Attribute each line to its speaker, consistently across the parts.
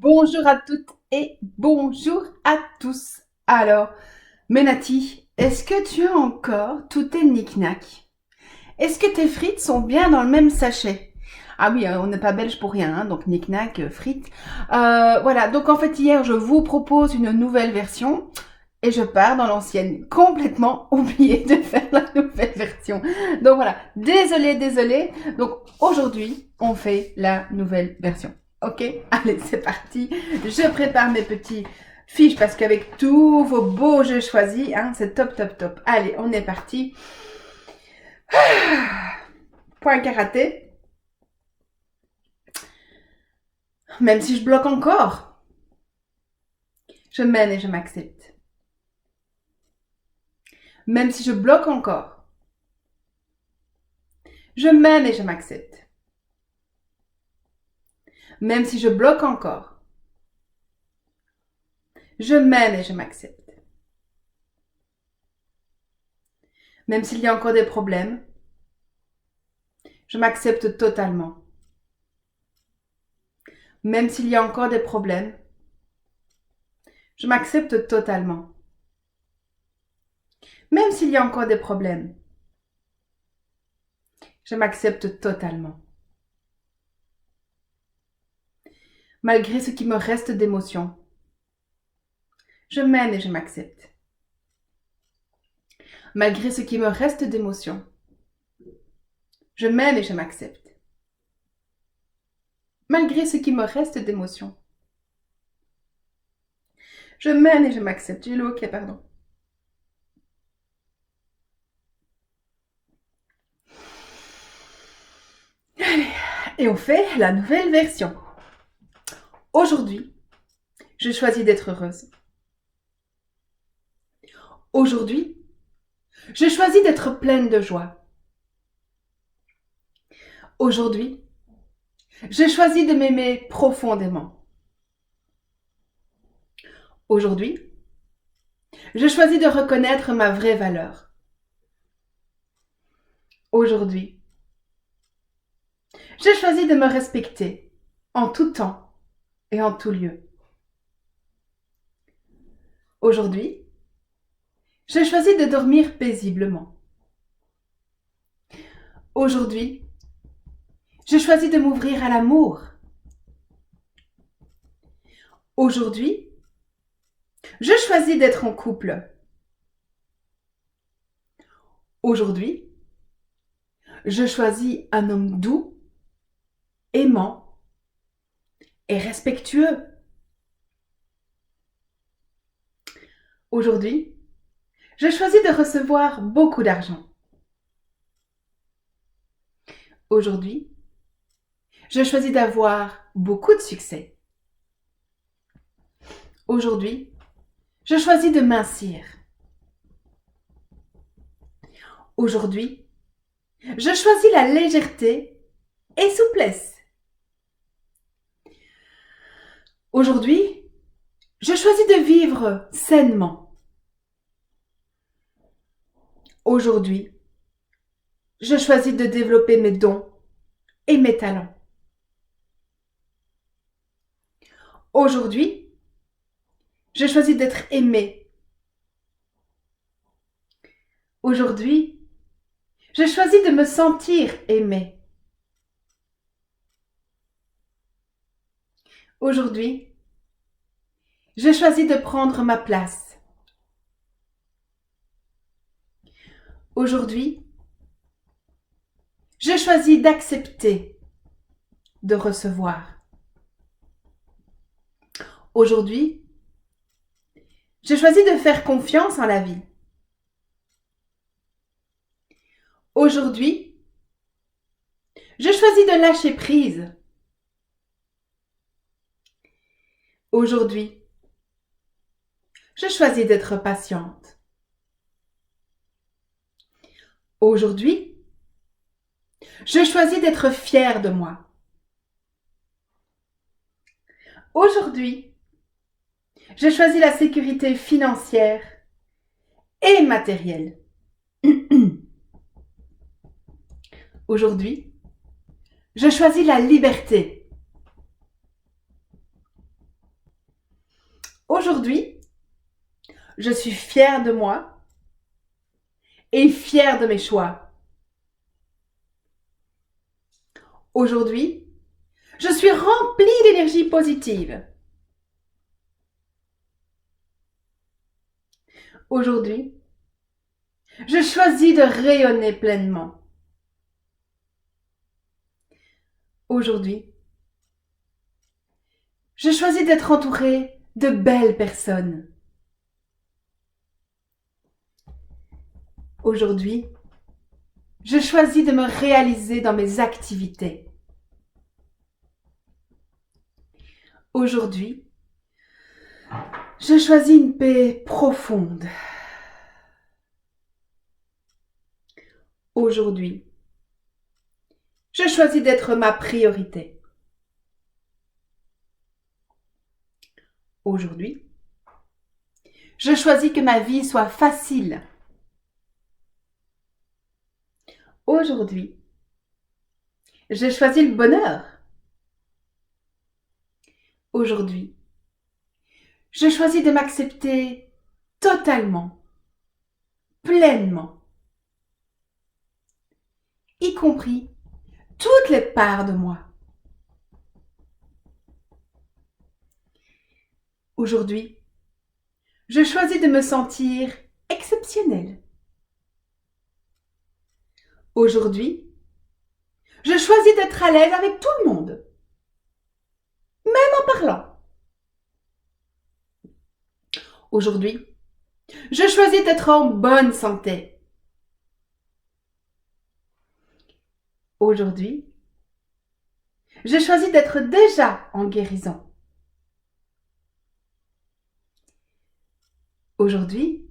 Speaker 1: Bonjour à toutes et bonjour à tous. Alors, Menati, est-ce que tu as encore tous tes knick-knacks? Est-ce que tes frites sont bien dans le même sachet? Ah oui, on n'est pas belge pour rien, hein, donc knick-knack, frites. Voilà, donc en fait hier je vous propose une nouvelle version et je pars dans l'ancienne. Complètement oublié de faire la nouvelle version. Donc voilà, désolé. Donc aujourd'hui, on fait la nouvelle version. Ok, allez, c'est parti. Je prépare mes petits fiches parce qu'avec tous vos beaux jeux choisis, hein, c'est top. Allez, on est parti. Point karaté. Même si je bloque encore, je mène et je m'accepte. Même si je bloque encore, je mène et je m'accepte. Même si je bloque encore, je mène et je m'accepte. Même s'il y a encore des problèmes, je m'accepte totalement. Même s'il y a encore des problèmes, je m'accepte totalement. Même s'il y a encore des problèmes, je m'accepte totalement. Malgré ce qui me reste d'émotions, je mène et je m'accepte. Malgré ce qui me reste d'émotions, je mène et je m'accepte. Malgré ce qui me reste d'émotions, je mène et je m'accepte. J'ai le ok, pardon. Et on fait la nouvelle version. Aujourd'hui, je choisis d'être heureuse. Aujourd'hui, je choisis d'être pleine de joie. Aujourd'hui, je choisis de m'aimer profondément. Aujourd'hui, je choisis de reconnaître ma vraie valeur. Aujourd'hui, je choisis de me respecter en tout temps et en tout lieu. Aujourd'hui, je choisis de dormir paisiblement. Aujourd'hui, je choisis de m'ouvrir à l'amour. Aujourd'hui, je choisis d'être en couple. Aujourd'hui, je choisis un homme doux, aimant et respectueux. Aujourd'hui, je choisis de recevoir beaucoup d'argent. Aujourd'hui, je choisis d'avoir beaucoup de succès. Aujourd'hui, je choisis de mincir. Aujourd'hui, je choisis la légèreté et souplesse. Aujourd'hui, je choisis de vivre sainement. Aujourd'hui, je choisis de développer mes dons et mes talents. Aujourd'hui, je choisis d'être aimé. Aujourd'hui, je choisis de me sentir aimé. Aujourd'hui, je choisis de prendre ma place. Aujourd'hui, je choisis d'accepter de recevoir. Aujourd'hui, je choisis de faire confiance en la vie. Aujourd'hui, je choisis de lâcher prise. Aujourd'hui, je choisis d'être patiente. Aujourd'hui, je choisis d'être fière de moi. Aujourd'hui, je choisis la sécurité financière et matérielle. Aujourd'hui, je choisis la liberté. Aujourd'hui, je suis fière de moi et fière de mes choix. Aujourd'hui, je suis remplie d'énergie positive. Aujourd'hui, je choisis de rayonner pleinement. Aujourd'hui, je choisis d'être entourée de belles personnes. Aujourd'hui, je choisis de me réaliser dans mes activités. Aujourd'hui, je choisis une paix profonde. Aujourd'hui, je choisis d'être ma priorité. Aujourd'hui, je choisis que ma vie soit facile. Aujourd'hui, je choisis le bonheur. Aujourd'hui, je choisis de m'accepter totalement, pleinement, y compris toutes les parts de moi. Aujourd'hui, je choisis de me sentir exceptionnelle. Aujourd'hui, je choisis d'être à l'aise avec tout le monde, même en parlant. Aujourd'hui, je choisis d'être en bonne santé. Aujourd'hui, je choisis d'être déjà en guérison. Aujourd'hui,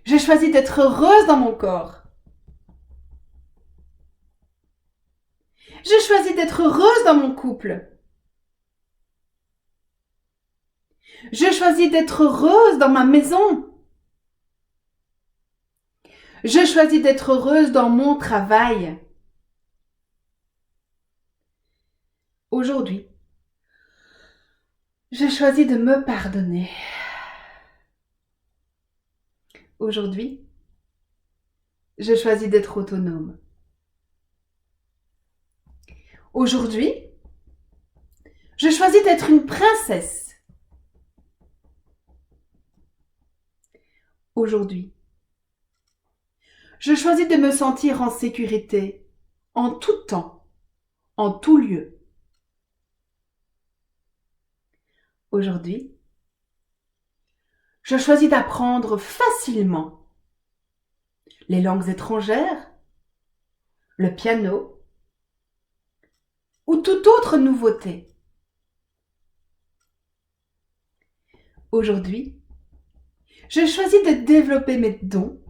Speaker 1: je choisis d'être heureuse dans mon corps. Je choisis d'être heureuse dans mon couple. Je choisis d'être heureuse dans ma maison. Je choisis d'être heureuse dans mon travail. Aujourd'hui, je choisis de me pardonner. Aujourd'hui, je choisis d'être autonome. Aujourd'hui, je choisis d'être une princesse. Aujourd'hui, je choisis de me sentir en sécurité, en tout temps, en tout lieu. Aujourd'hui, je choisis d'apprendre facilement les langues étrangères, le piano ou toute autre nouveauté. Aujourd'hui, je choisis de développer mes dons,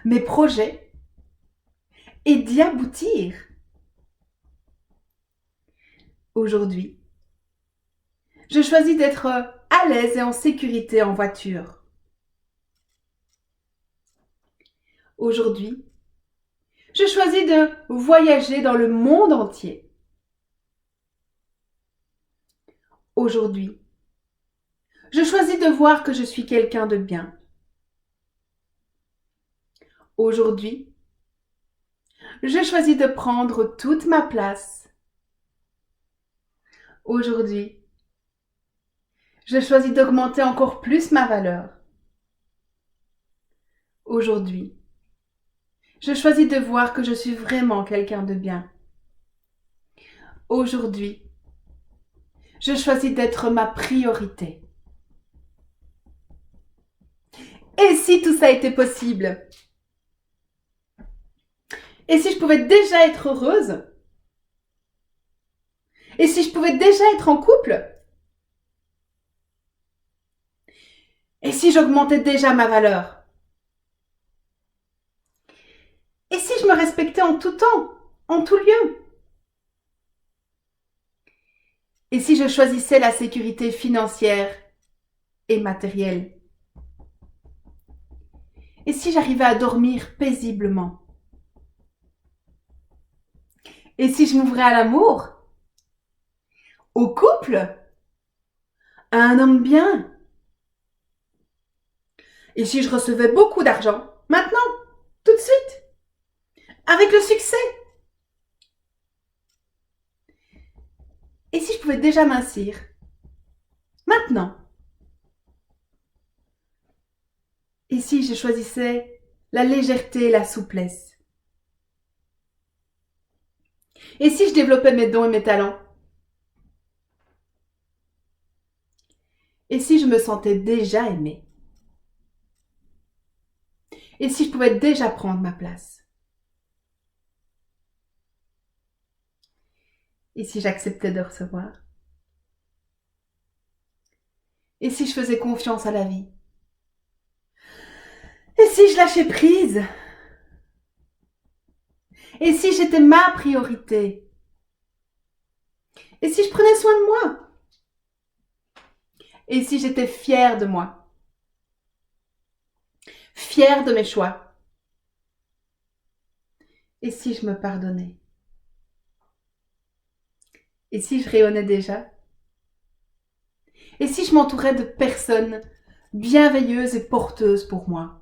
Speaker 1: mes projets et d'y aboutir. Aujourd'hui, je choisis d'être à l'aise et en sécurité en voiture. Aujourd'hui, je choisis de voyager dans le monde entier. Aujourd'hui, je choisis de voir que je suis quelqu'un de bien. Aujourd'hui, je choisis de prendre toute ma place. Aujourd'hui, je choisis d'augmenter encore plus ma valeur. Aujourd'hui, je choisis de voir que je suis vraiment quelqu'un de bien. Aujourd'hui, je choisis d'être ma priorité. Et si tout ça était possible? Et si je pouvais déjà être heureuse? Et si je pouvais déjà être en couple? Et si j'augmentais déjà ma valeur? Et si je me respectais en tout temps, en tout lieu? Et si je choisissais la sécurité financière et matérielle? Et si j'arrivais à dormir paisiblement? Et si je m'ouvrais à l'amour? Au couple? Un homme bien? Et si je recevais beaucoup d'argent? Maintenant? Tout de suite? Avec le succès? Et si je pouvais déjà mincir? Maintenant? Et si je choisissais la légèreté et la souplesse? Et si je développais mes dons et mes talents? Et si je me sentais déjà aimée? Et si je pouvais déjà prendre ma place? Et si j'acceptais de recevoir? Et si je faisais confiance à la vie? Et si je lâchais prise? Et si j'étais ma priorité? Et si je prenais soin de moi? Et si j'étais fière de moi? Fière de mes choix? Et si je me pardonnais? Et si je rayonnais déjà? Et si je m'entourais de personnes bienveilleuses et porteuses pour moi?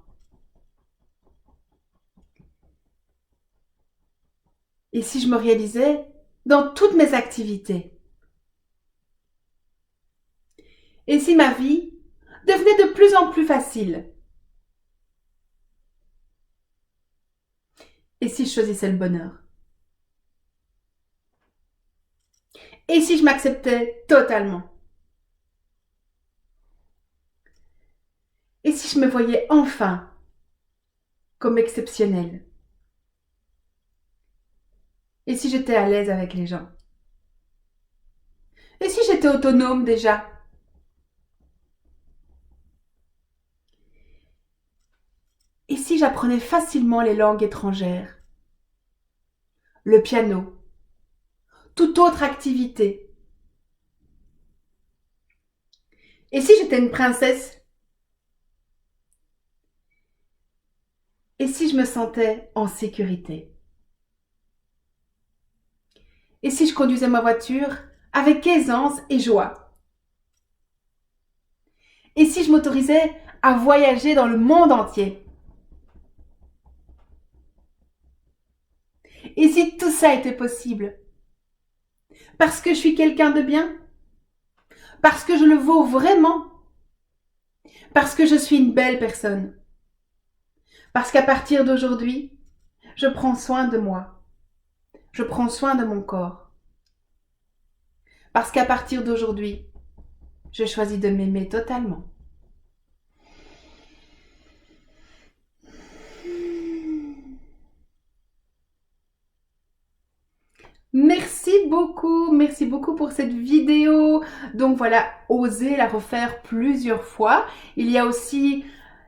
Speaker 1: Et si je me réalisais dans toutes mes activités? Et si ma vie devenait de plus en plus facile? Et si je choisissais le bonheur? Et si je m'acceptais totalement? Et si je me voyais enfin comme exceptionnelle? Et si j'étais à l'aise avec les gens? Et si j'étais autonome déjà? Et si j'apprenais facilement les langues étrangères? Le piano? Toute autre activité? Et si j'étais une princesse? Et si je me sentais en sécurité? Et si je conduisais ma voiture avec aisance et joie? Et si je m'autorisais à voyager dans le monde entier? Et si tout ça était possible? Parce que je suis quelqu'un de bien? Parce que je le vaux vraiment? Parce que je suis une belle personne? Parce qu'à partir d'aujourd'hui, je prends soin de moi. Je prends soin de mon corps. Parce qu'à partir d'aujourd'hui, je choisis de m'aimer totalement. Merci beaucoup pour cette vidéo. Donc voilà, osez la refaire plusieurs fois. Il y a aussi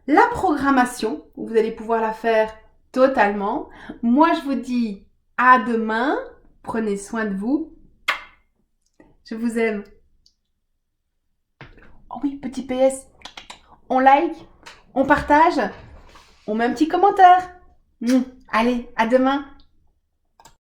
Speaker 1: la programmation, où vous allez pouvoir la faire totalement. Moi, je vous dis à demain. Prenez soin de vous. Je vous aime. Oh oui, petit PS, on like, on partage, on met un petit commentaire. Allez, à demain.